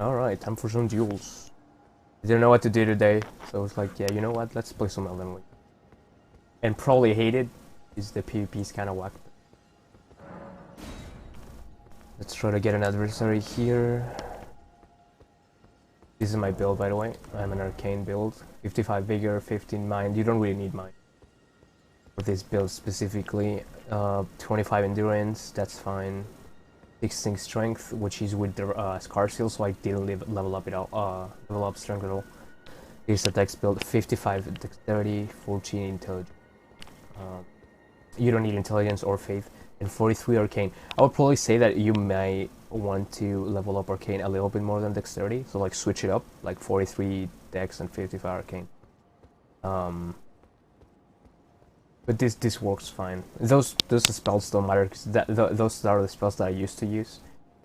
Alright, time for some duels. I didn't know what to do today, so I was like, yeah, you know what, let's play some Elden Ring. And probably hate it, because the PvP is kind of whack. Let's try to get an adversary here. This is my build, by the way. I'm an Arcane build. 55 Vigor, 15 Mind. You don't really need Mind for this build specifically. 25 Endurance, that's fine. 16 Strength, which is with the Scar Seal, so I didn't level up Strength at all. This attacks build. 55 Dexterity, 14 Intelligence. You don't need Intelligence or Faith. And 43 Arcane. I would probably say that you may want to level up Arcane a little bit more than Dexterity, so like switch it up, like 43 Dex and 55 Arcane. But this works fine. Those spells don't matter, because those are the spells that I used to use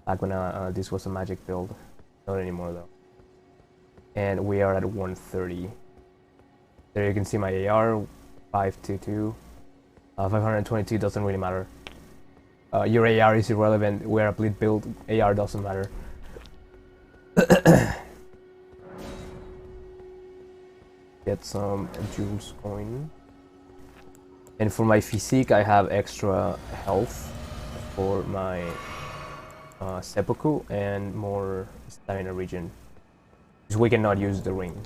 back when this was a magic build. Not anymore though. And we are at 130. There you can see my AR, 522. 522 doesn't really matter. Your AR is irrelevant. We're a bleed build. AR doesn't matter. Get some jewels going. And for my physique, I have extra health for my seppuku and more stamina regen. Because we cannot use the ring.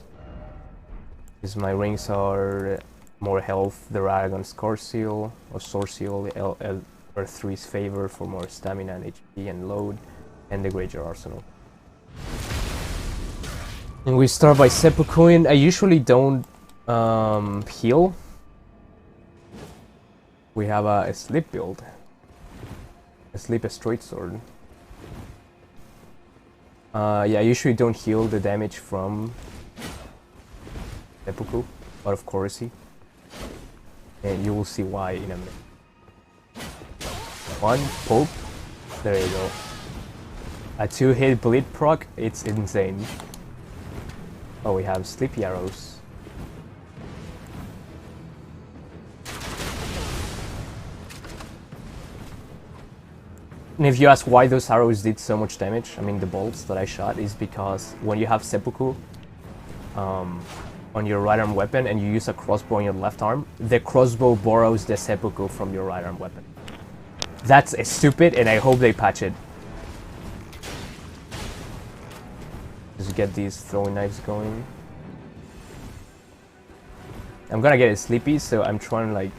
Because my rings are more health, the Dragon Scar Seal or Sword Seal, Earth 3's Favor for more stamina and HP and load, and the Graveyard Arsenal. And we start by seppukuing. I usually don't heal. We have a sleep build. A sleep straight sword. Yeah, I usually don't heal the damage from seppuku out of courtesy. And you will see why in a minute. One poke. There you go. A 2-hit bleed proc, it's insane. Oh, we have sleepy arrows. And if you ask why those arrows did so much damage, I mean the bolts that I shot, is because when you have seppuku on your right arm weapon and you use a crossbow on your left arm, the crossbow borrows the seppuku from your right arm weapon. That's stupid, and I hope they patch it. Just get these throwing knives going. I'm gonna get it sleepy, so I'm trying to like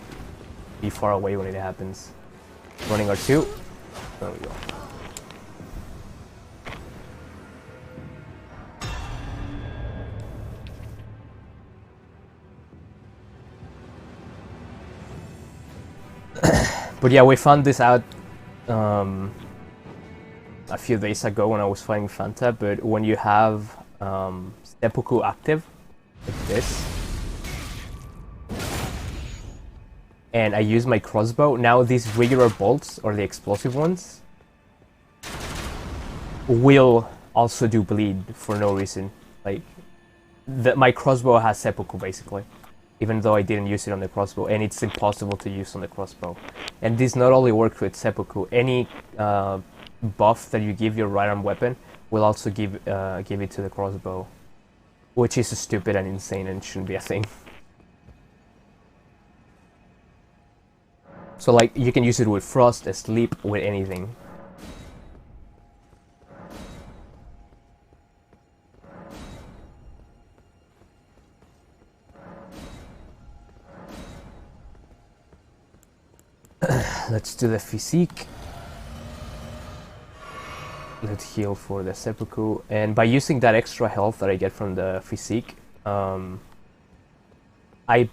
be far away when it happens. Running R2. There we go. But yeah, we found this out a few days ago when I was fighting Fanta, but when you have seppuku active, like this, and I use my crossbow, now these regular bolts, or the explosive ones, will also do bleed for no reason. Like, my crossbow has seppuku basically, even though I didn't use it on the crossbow, and it's impossible to use on the crossbow. And this not only works with seppuku, any buff that you give your right arm weapon will also give it to the crossbow, which is stupid and insane and shouldn't be a thing. So like, you can use it with frost, sleep, with anything. Let's do the physique. Let's heal for the seppuku. And by using that extra health that I get from the physique, I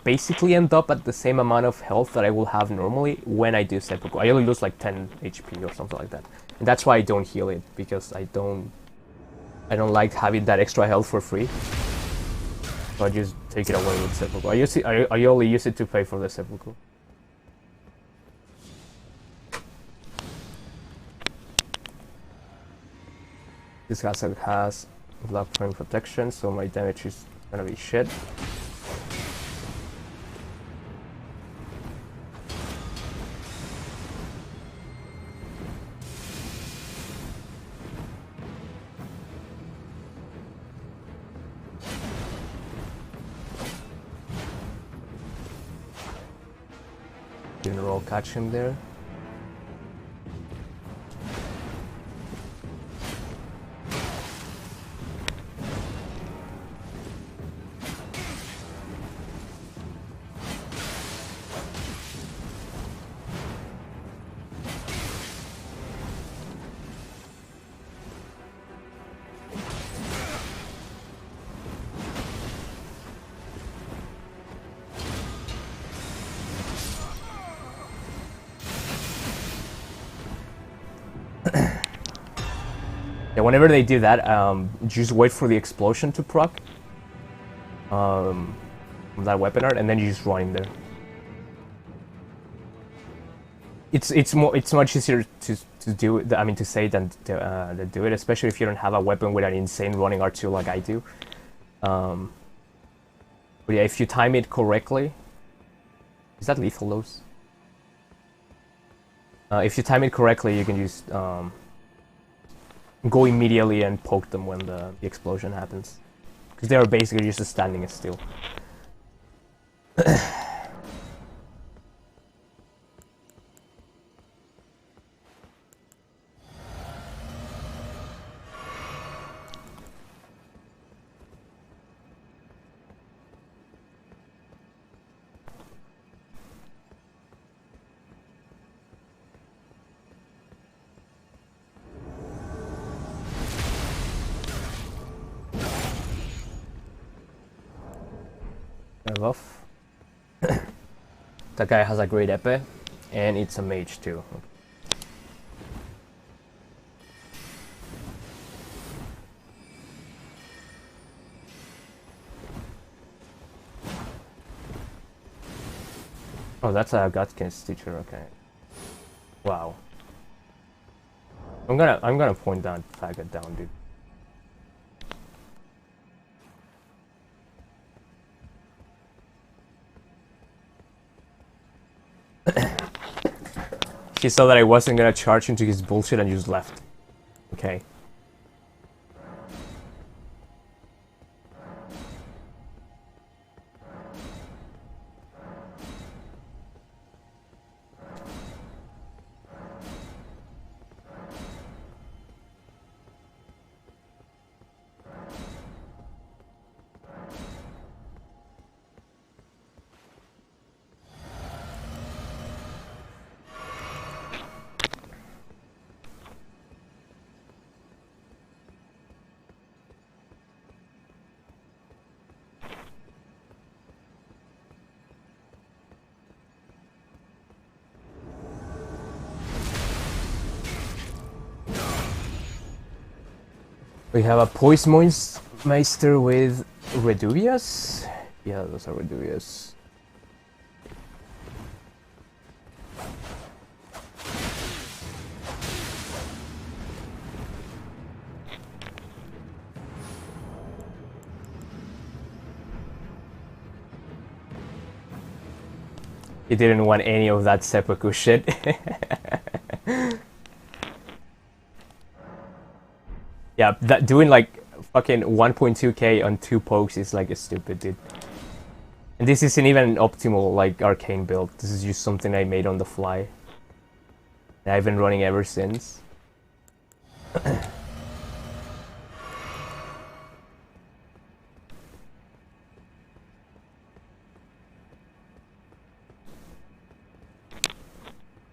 basically end up at the same amount of health that I will have normally when I do seppuku. I only lose like 10 HP or something like that. And that's why I don't heal it, because I don't like having that extra health for free. So I just take it away with seppuku. I only use it to pay for the seppuku. This hazard has block frame protection, so my damage is gonna be shit. I'll catch him there. Yeah, whenever they do that, just wait for the explosion to proc from that weapon art, and then you just run in there. It's much easier to do it, I mean to say than to do it, especially if you don't have a weapon with an insane running R2 like I do. But yeah, if you time it correctly, is that lethal those? If you time it correctly, you can just go immediately and poke them when the explosion happens, because they are basically just standing still. Buff. That guy has a great epee, and it's a mage too. Oh, that's a Godskin teacher. Okay. Wow. I'm gonna point that faggot down, dude. She saw that I wasn't gonna charge into his bullshit and just left. Okay. We have a Poismeister with Reduvius? Yeah, those are Reduvius. He didn't want any of that seppuku shit. Yeah, that doing like fucking 1.2k on 2 pokes is like a stupid, dude. And this isn't even an optimal like arcane build. This is just something I made on the fly. And I've been running ever since.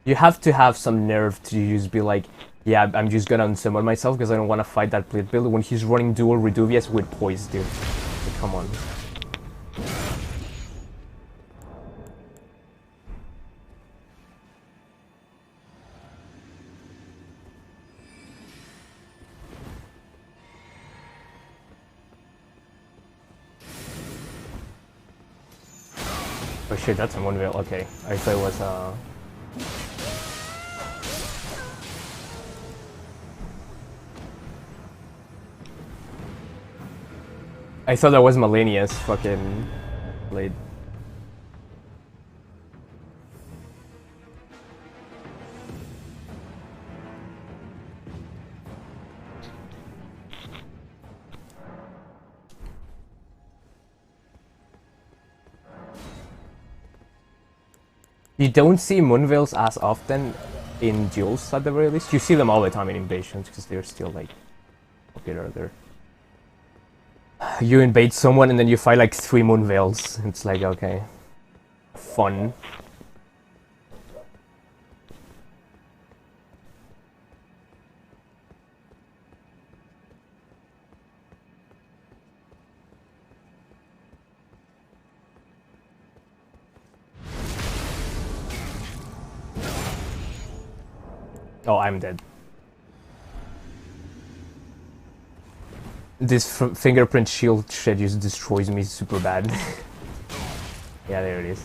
You have to have some nerve to just be like, yeah, I'm just gonna unsummon myself because I don't want to fight that bleed build when he's running dual Reduvius with poise, dude. Like, come on. Oh shit, that's a 1v. Okay, I thought it was I thought that was Malenia's fucking blade. You don't see Moonveils as often in Duels at the very least. You see them all the time in Invasions because they're still like popular there. You invade someone and then you fight like 3 Moonveils. It's like, okay. Fun. Oh, I'm dead. This fingerprint shield shit just destroys me super bad. Yeah, there it is.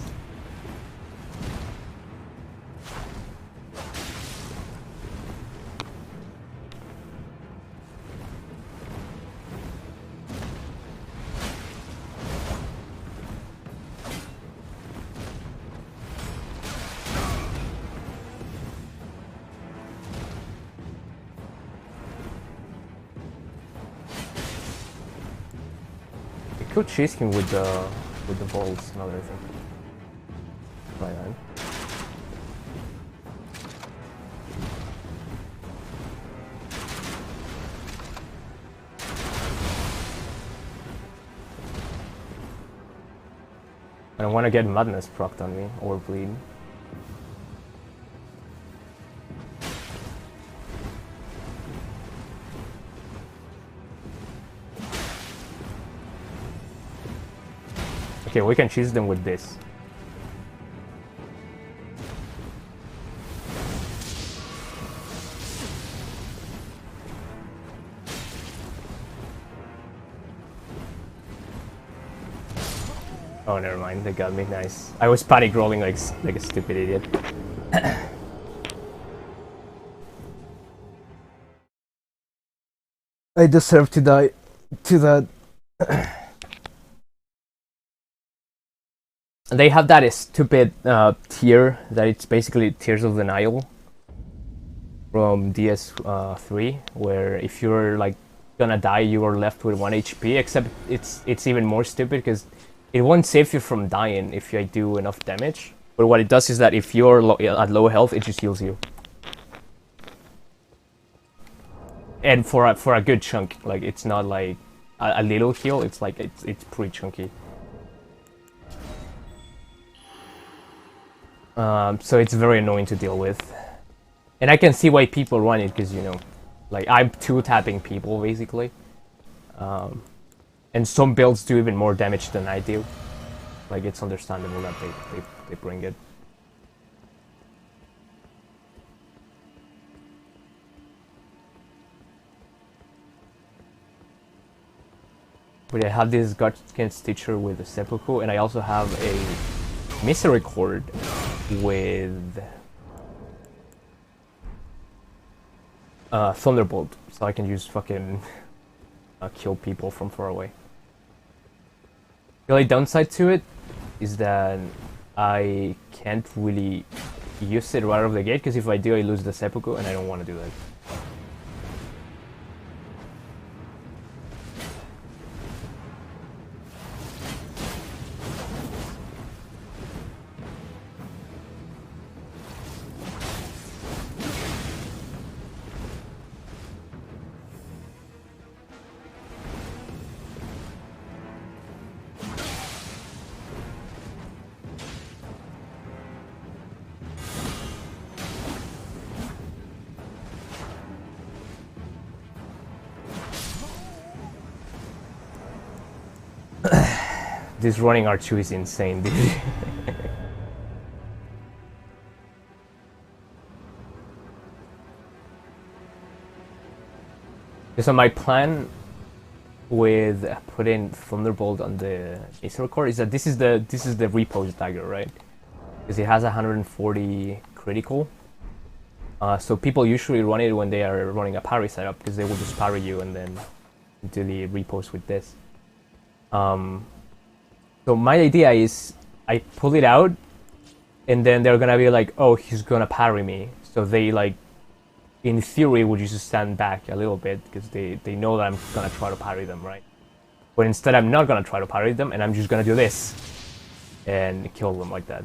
Could chase him with the balls, another thing. Try that. I don't want to get madness procced on me or bleed. Okay, we can cheese them with this. Oh, never mind. They got me. Nice. I was panic rolling like a stupid idiot. I deserve to die to that. They have that stupid tier that it's basically Tears of the Nile from DS3, where if you're like gonna die, you are left with 1 HP. Except it's even more stupid because it won't save you from dying if you do enough damage. But what it does is that if you're at low health, it just heals you. And for a good chunk, like it's not like a little heal. It's like it's pretty chunky. So it's very annoying to deal with. And I can see why people run it, because, you know, like, I'm two-tapping people, basically. And some builds do even more damage than I do. Like, it's understandable that they bring it. But I have this Godskin Stitcher with a Seppuku, and I also have a Misericord with Thunderbolt, so I can use fucking kill people from far away. The only downside to it is that I can't really use it right out of the gate, because if I do, I lose the Seppuku, and I don't want to do that. This running R2 is insane, dude. So my plan with putting Thunderbolt on the Misericord is that this is the repose dagger, right? Because it has 140 critical. So people usually run it when they are running a parry setup, because they will just parry you and then do the repose with this. So my idea is I pull it out, and then they're gonna be like, oh, he's gonna parry me. So they, like, in theory, would just stand back a little bit, because they know that I'm gonna try to parry them, right? But instead, I'm not gonna try to parry them, and I'm just gonna do this and kill them like that.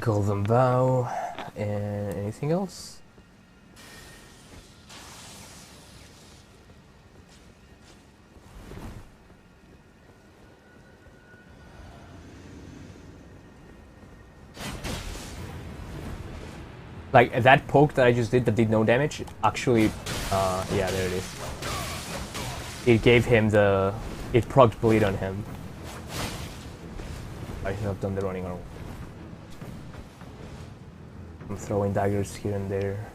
Golden Bow, and anything else? Like, that poke that I just did that did no damage, actually, yeah, there it is. It gave him the... It procced bleed on him. I should have done the running arrow. I'm throwing daggers here and there.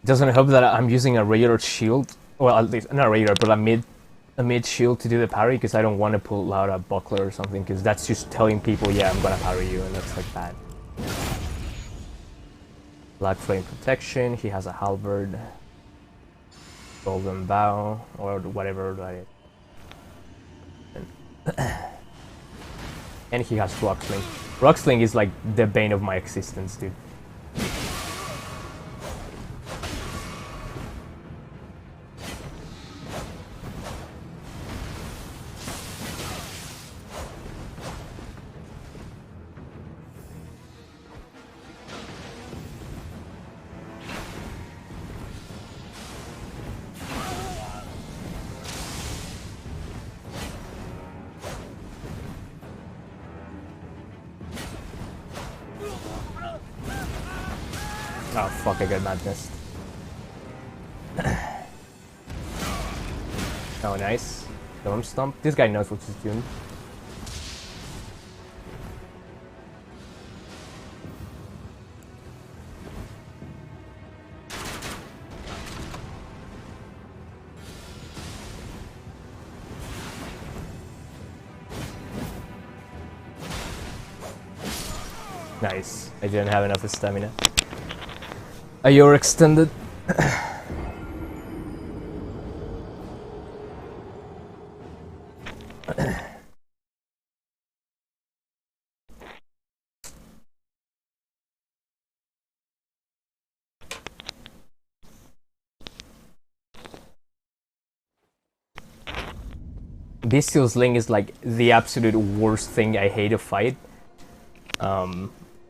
Doesn't help that I'm using a regular shield. Well, at least not regular, but a mid shield to do the parry because I don't want to pull out a buckler or something because that's just telling people, yeah, I'm gonna parry you, and that's like bad. Black flame protection. He has a halberd, golden bow, or whatever that is. And he has rocksling. Rocksling is like the bane of my existence, dude. Oh fuck, I got madness. Oh nice. Storm Stomp. This guy knows what he's doing. Nice. I didn't have enough stamina. You're extended. Bestial Sling is like the absolute worst thing I hate to fight.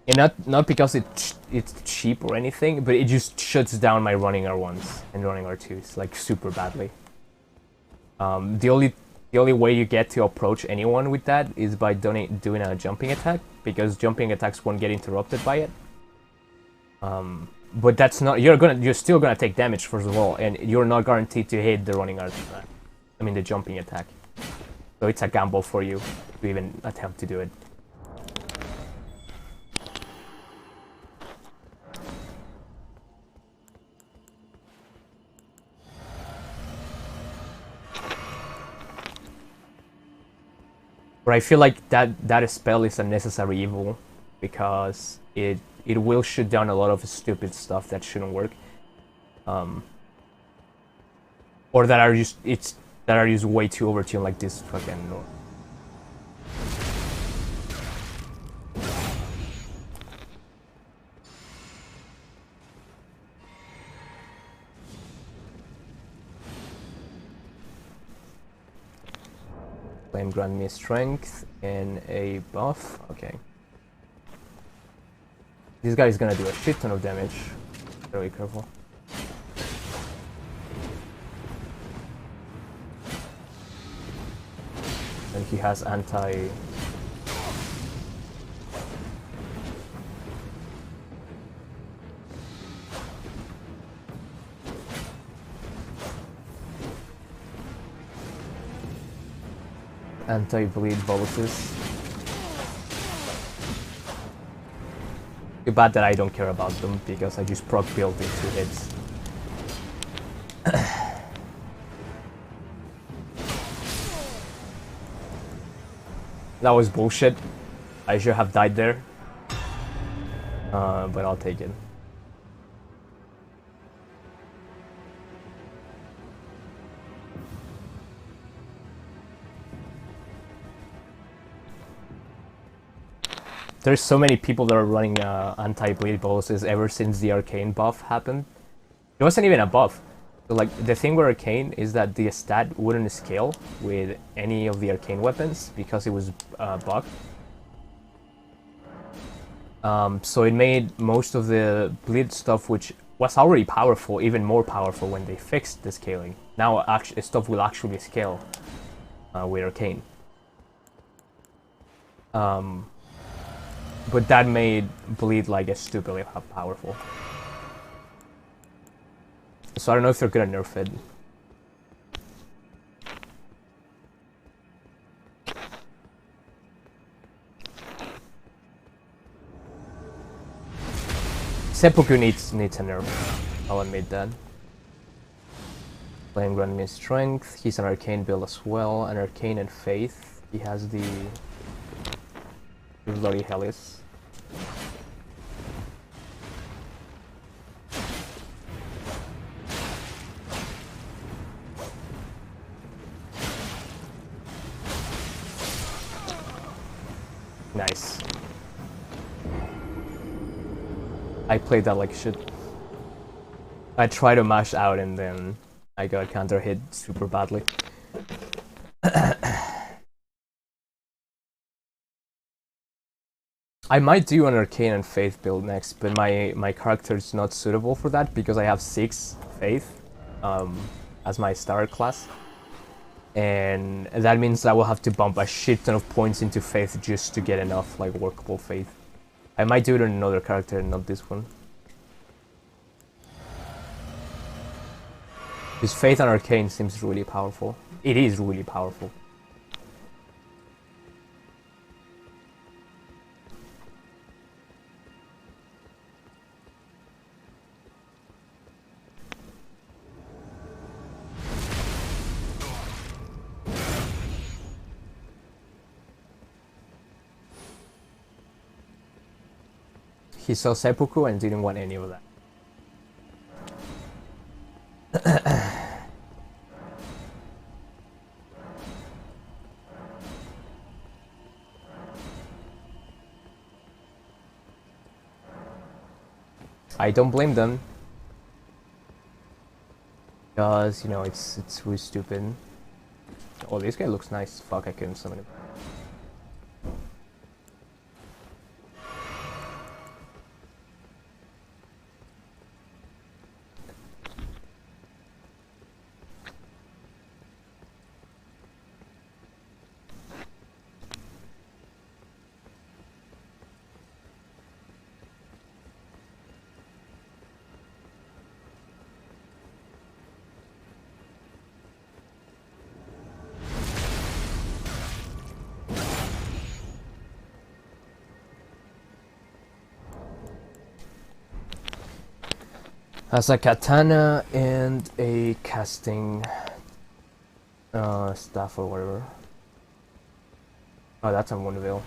And not because it's cheap or anything, but it just shuts down my running R1s and running R2s like super badly. The only way you get to approach anyone with that is by doing a jumping attack, because jumping attacks won't get interrupted by it. But that's not, you're still gonna take damage first of all, and you're not guaranteed to hit the running R2. I mean the jumping attack. So it's a gamble for you to even attempt to do it. But I feel like that spell is a necessary evil because it will shoot down a lot of stupid stuff that shouldn't work, or that are used way too overtuned, like this fucking. Flame grant me strength and a buff. Okay. This guy is gonna do a shit ton of damage. Gotta be careful. And he has anti... anti-bleed boluses. Too bad that I don't care about them because I just proc build in 2 hits. That was bullshit. I should have died there. But I'll take it. There's so many people that are running anti-bleed bosses ever since the Arcane buff happened. It wasn't even a buff. So, like, the thing with Arcane is that the stat wouldn't scale with any of the Arcane weapons because it was bugged. So it made most of the bleed stuff, which was already powerful, even more powerful when they fixed the scaling. Now stuff will actually scale with Arcane. But that made bleed like a stupidly powerful. So I don't know if they're gonna nerf it. Seppuku needs a nerf. I'll admit that. Flame Grant means strength. He's an arcane build as well. An arcane and faith. He has the bloody Hellis. Nice. I played that like shit. I tried to mash out and then I got counter hit super badly. I might do an Arcane and Faith build next, but my character is not suitable for that because I have 6 Faith as my starter class. And that means I will have to bump a shit ton of points into Faith just to get enough like workable Faith. I might do it on another character, not this one. His Faith on Arcane seems really powerful. It is really powerful. He saw seppuku and didn't want any of that. I don't blame them. Because, you know, it's really stupid. Oh, this guy looks nice. Fuck, I couldn't summon him. Has a katana and a casting staff or whatever. Oh, that's on one veil.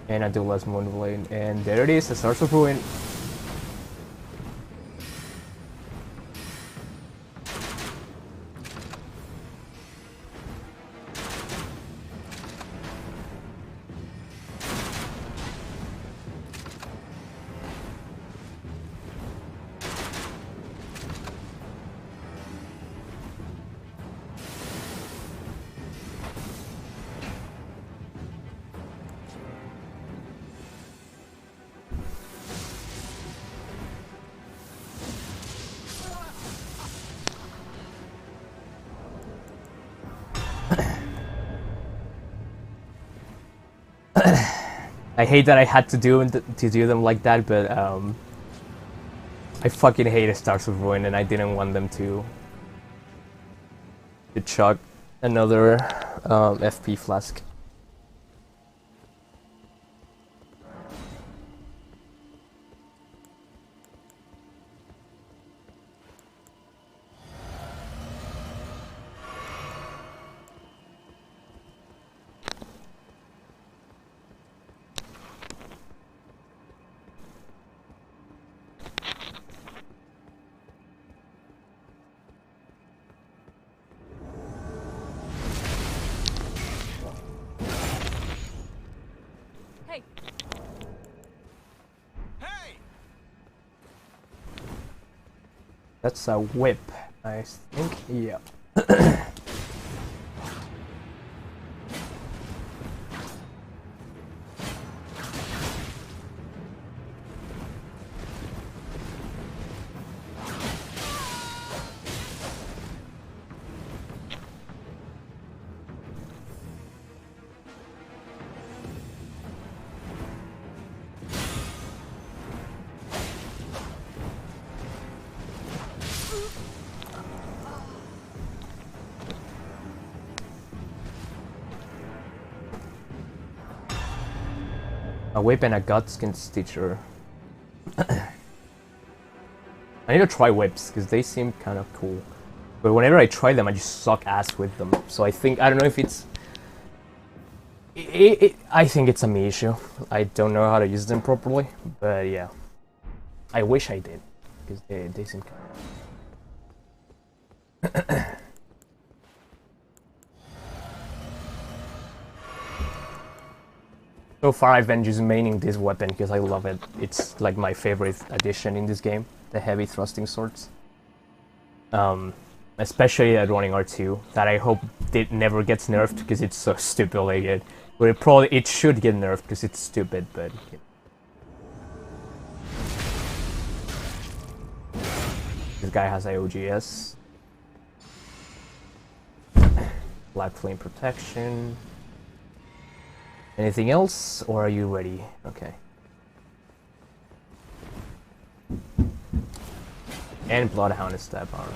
And I do less Moonblade, and there it is, the Stars of Ruin. I hate that I had to do them like that, but I fucking hated Stars of Ruin, and I didn't want them to chuck another FP flask. That's a whip, I think. Yeah. A whip and a Godskin stitcher. I need to try whips because they seem kind of cool, but whenever I try them, I just suck ass with them. So I think I don't know if it's. I think it's a me issue. I don't know how to use them properly, but yeah, I wish I did because they seem kind. So far, I've been just maining this weapon because I love it. It's like my favorite addition in this game, the heavy thrusting swords. Especially at running R2, that I hope it never gets nerfed because it's so stupidly good. But it should get nerfed because it's stupid, but... This guy has IOGS. Black flame protection. Anything else, or are you ready? Okay. And Bloodhound is stab armor.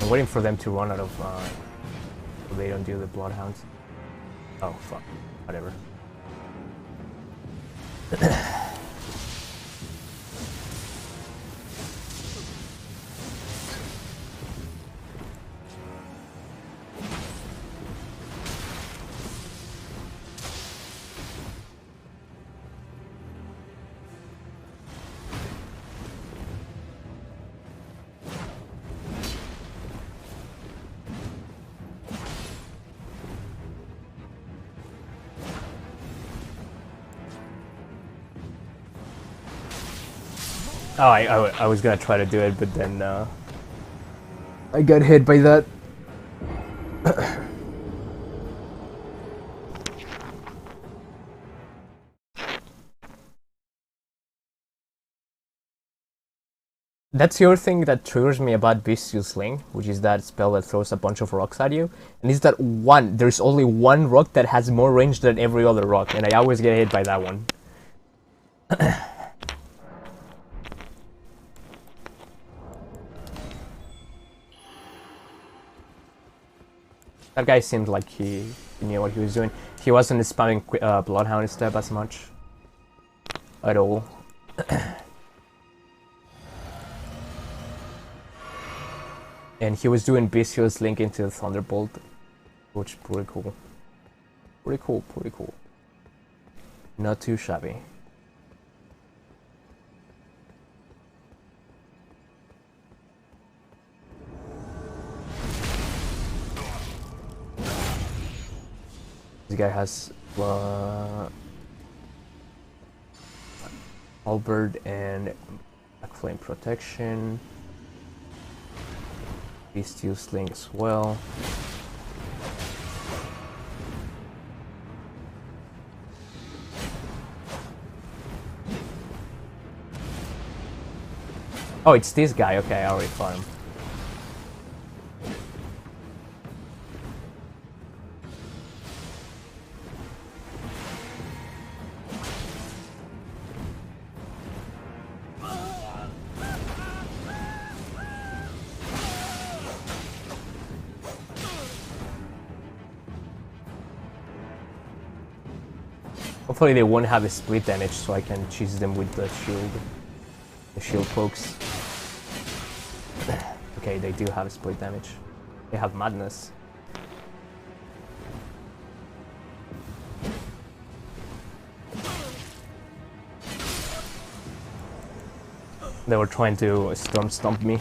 I'm waiting for them to run out of, so they don't do the Bloodhounds. Oh, fuck. Whatever. Oh, I was gonna try to do it, but then I got hit by that. That's the other thing that triggers me about Bestial Sling, which is that spell that throws a bunch of rocks at you. And is that there's only one rock that has more range than every other rock, and I always get hit by that one. That guy seemed like he knew what he was doing. He wasn't spamming Bloodhound step as much. At all. And he was doing Bestial's link into the Thunderbolt, which is pretty cool. Pretty cool, pretty cool. Not too shabby. This guy has halberd and black flame protection. These two sling as well. Oh, it's this guy. Okay, I already fought him. Hopefully they won't have a split damage, so I can cheese them with the shield. The shield pokes. Okay, they do have a split damage. They have madness. They were trying to storm stomp me.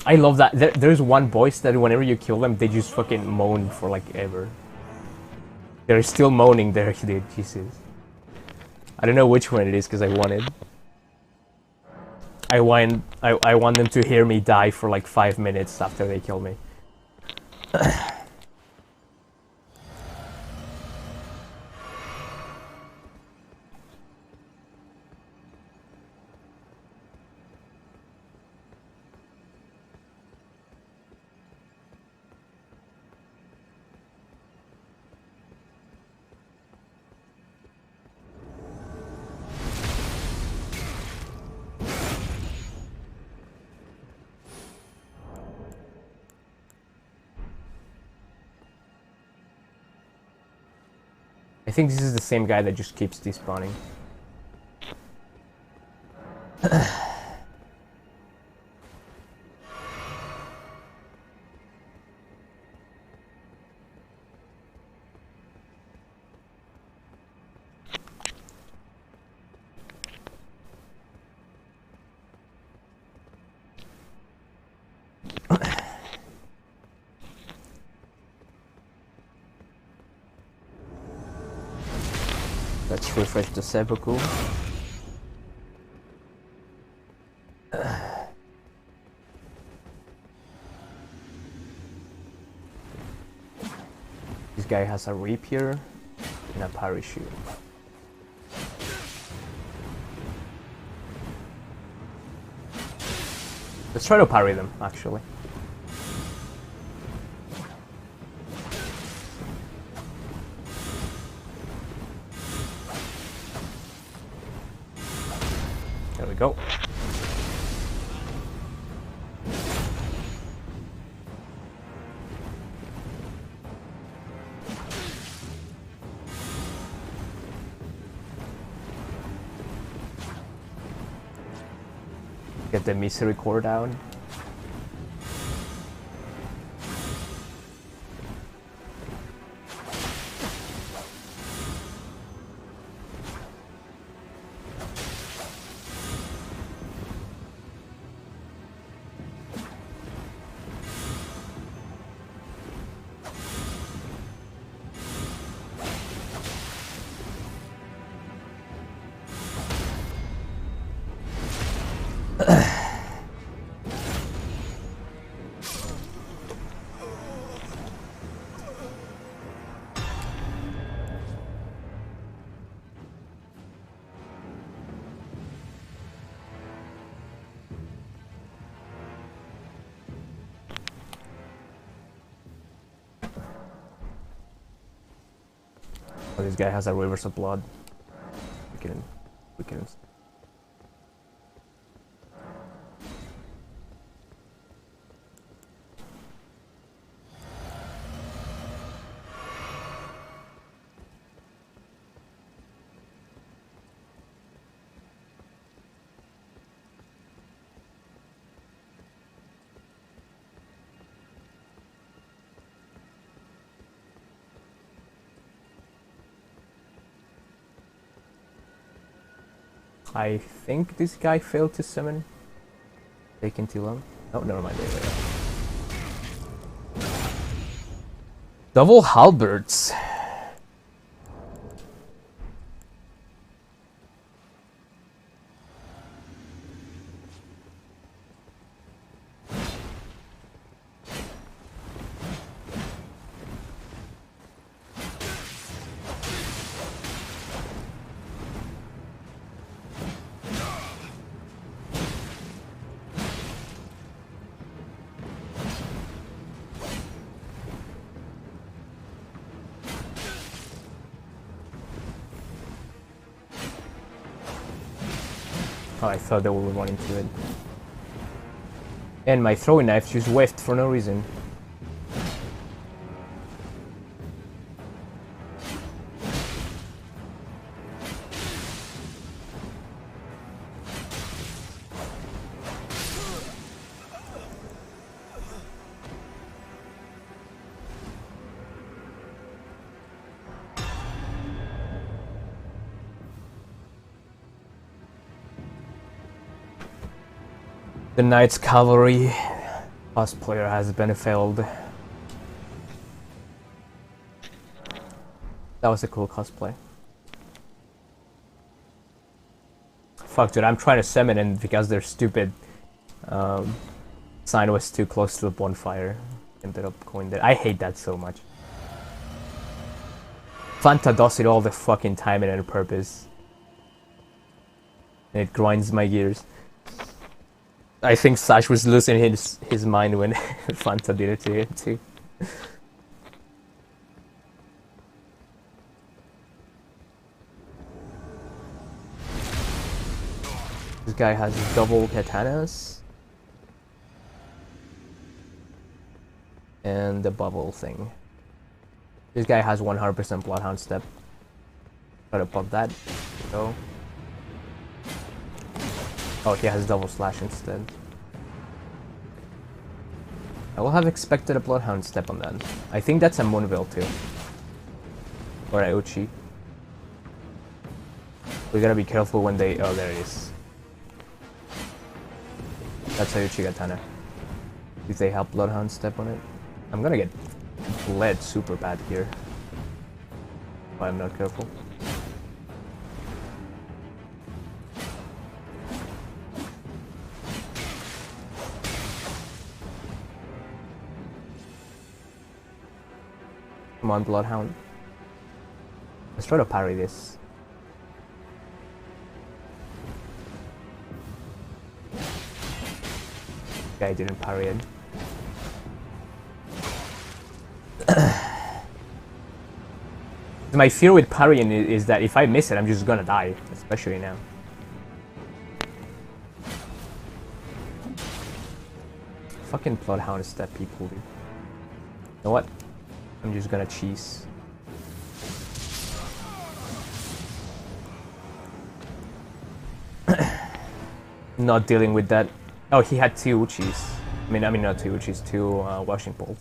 I love that. There's one voice that whenever you kill them, they just fucking moan for like ever. They're still moaning there, dude. Jesus. I don't know which one it is because I wanted. I want them to hear me die for like 5 minutes after they kill me. I think this is the same guy that just keeps despawning. Let's refresh the seppuku. This guy has a rapier and a parachute. Let's try to parry them, actually. There we go. Get the misery core down. Oh, this guy has a rivers of blood. We can. I think this guy failed to summon. Taking too long. Oh, never mind. Double halberds. Oh, I thought they would run into it. And my throwing knife just whiffed for no reason. The Knight's Cavalry cosplayer has been felled. That was a cool cosplay. Fuck, dude, I'm trying to summon and because they're stupid, sign was too close to the bonfire. Ended up going there. I hate that so much. Fanta does it all the fucking time and on purpose. And it grinds my gears. I think Sash was losing his mind when Fanta did it to him too. This guy has double katanas. And the bubble thing. This guy has 100% Bloodhound Step. Try to pop that. Go. Oh, he has double slash instead. I will have expected a Bloodhound Step on that. I think that's a Moonville too. Or a Uchi. We gotta be careful when they... Oh, there it is. That's a Uchi Katana. If they have Bloodhound Step on it. I'm gonna get bled super bad here. If I'm not careful. Come on, Bloodhound. Let's try to parry this. Okay, I didn't parry it. My fear with parrying is that if I miss it, I'm just gonna die, especially now. Fucking Bloodhound Step people, dude. You know what? I'm just gonna cheese. Not dealing with that. Oh, he had two Uchis. I mean not two Uchis, two washing poles.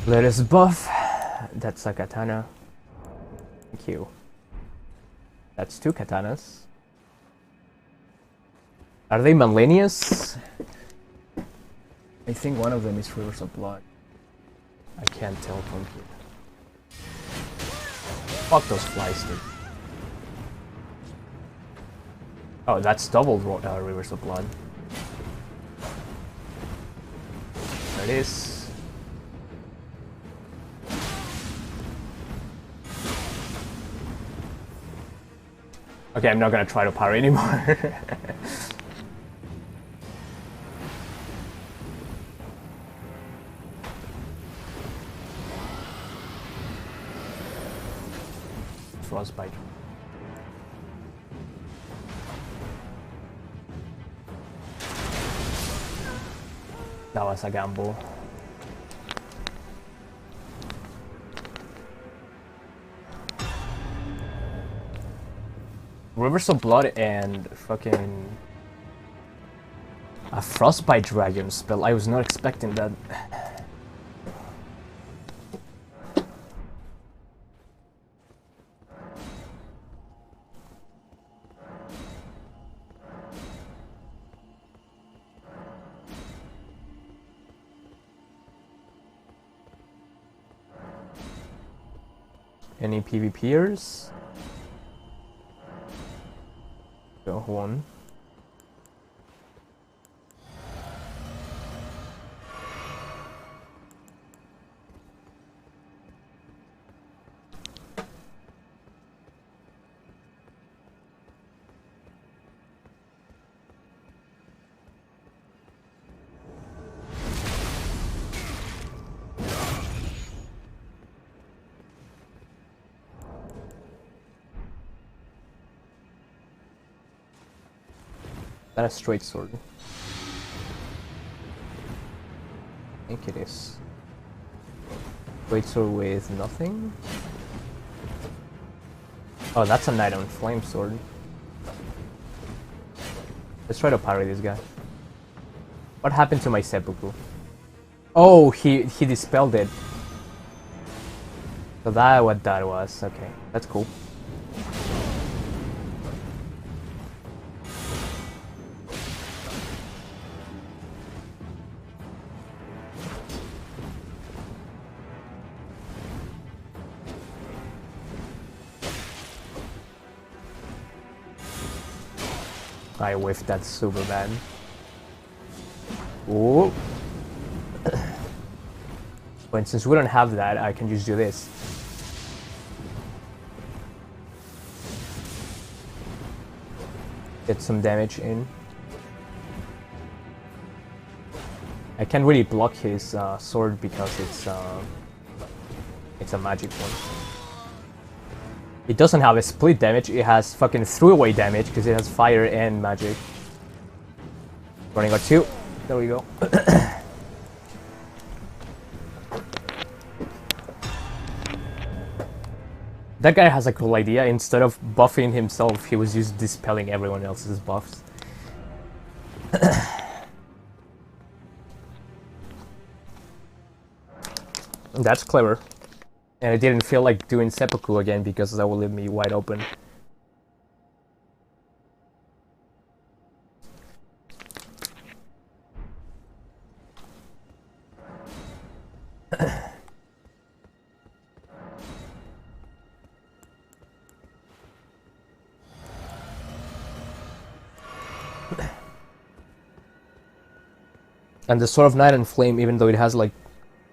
Let us buff. That's a katana. Thank you. That's two katanas. Are they Malenius? I think one of them is Rivers of Blood. I can't tell from here. Fuck those flies, dude. Oh, that's double Rivers of Blood. There it is. Okay, I'm not gonna try to parry anymore. Frostbite. That was a gamble. Rivers of Blood and fucking a Frostbite Dragon spell. I was not expecting that. Any PvPers? Go one. That a straight sword? I think it is. Straight sword with nothing? Oh, that's a Knight on Flame sword. Let's try to parry this guy. What happened to my seppuku? Oh, he dispelled it. So that's what that was. Okay, that's cool. I whiffed that super bad. Ooh. But since we don't have that, I can just do this. Get some damage in. I can't really block his sword because it's a magic one. It doesn't have a split damage, it has fucking throwaway damage because it has fire and magic. Running out 2. There we go. That guy has a cool idea. Instead of buffing himself, he was just dispelling everyone else's buffs. That's clever. And I didn't feel like doing seppuku again because that will leave me wide open. And the Sword of Night and Flame, even though it has like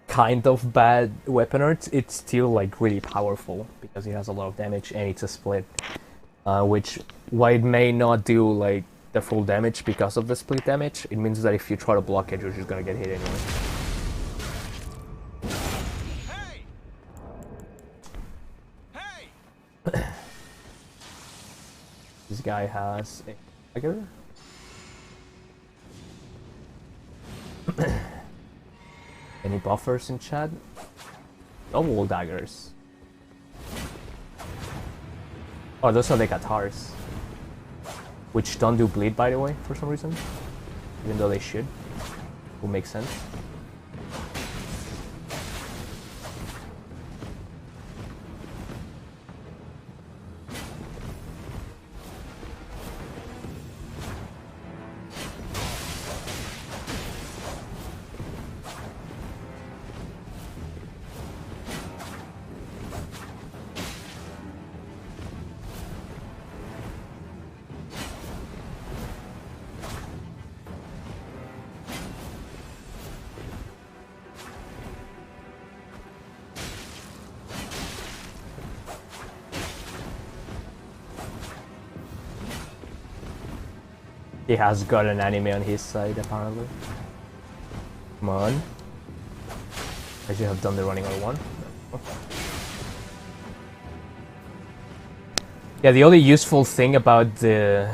kind of bad weapon arts, it's still like really powerful because it has a lot of damage and it's a split. Which, while it may not do like the full damage because of the split damage, it means that if you try to block it, you're just gonna get hit anyway. Hey! Hey! This guy has a dagger. Any buffers in chat? Double daggers. Oh, those are the guitars. Which don't do bleed, by the way, for some reason. Even though they should. Will make sense. He has got an anime on his side, apparently. Come on. I should have done the running on 1. Yeah, the only useful thing about the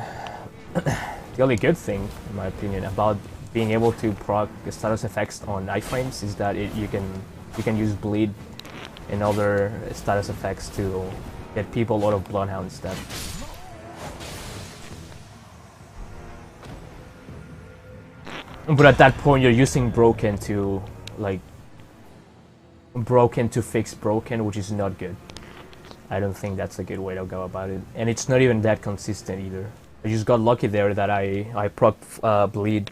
only good thing, in my opinion, about being able to proc the status effects on iframes is that you can use bleed and other status effects to get people out of Bloodhound step. But at that point, you're using broken to fix broken, which is not good. I don't think that's a good way to go about it, and it's not even that consistent either. I just got lucky there that I proc bleed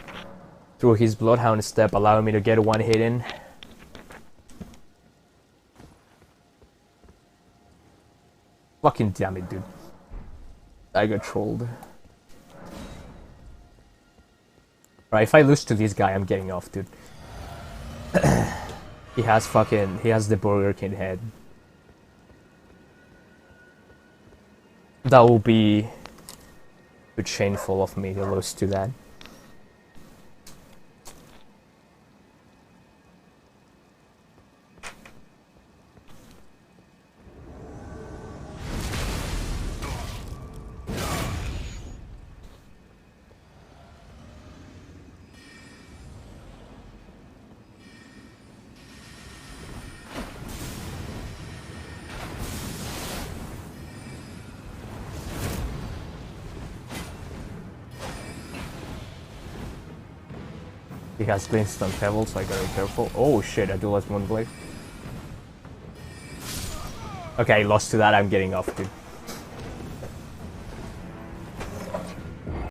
through his Bloodhound step, allowing me to get 1 hit in. Fucking damn it, dude. I got trolled. Right, if I lose to this guy, I'm getting off, dude. He has the Burger King head. That will be a bit shameful of me to lose to that. He has glintstone pebbles, so I gotta be careful. Oh shit, I do lost one blade. Okay, lost to that, I'm getting off, dude.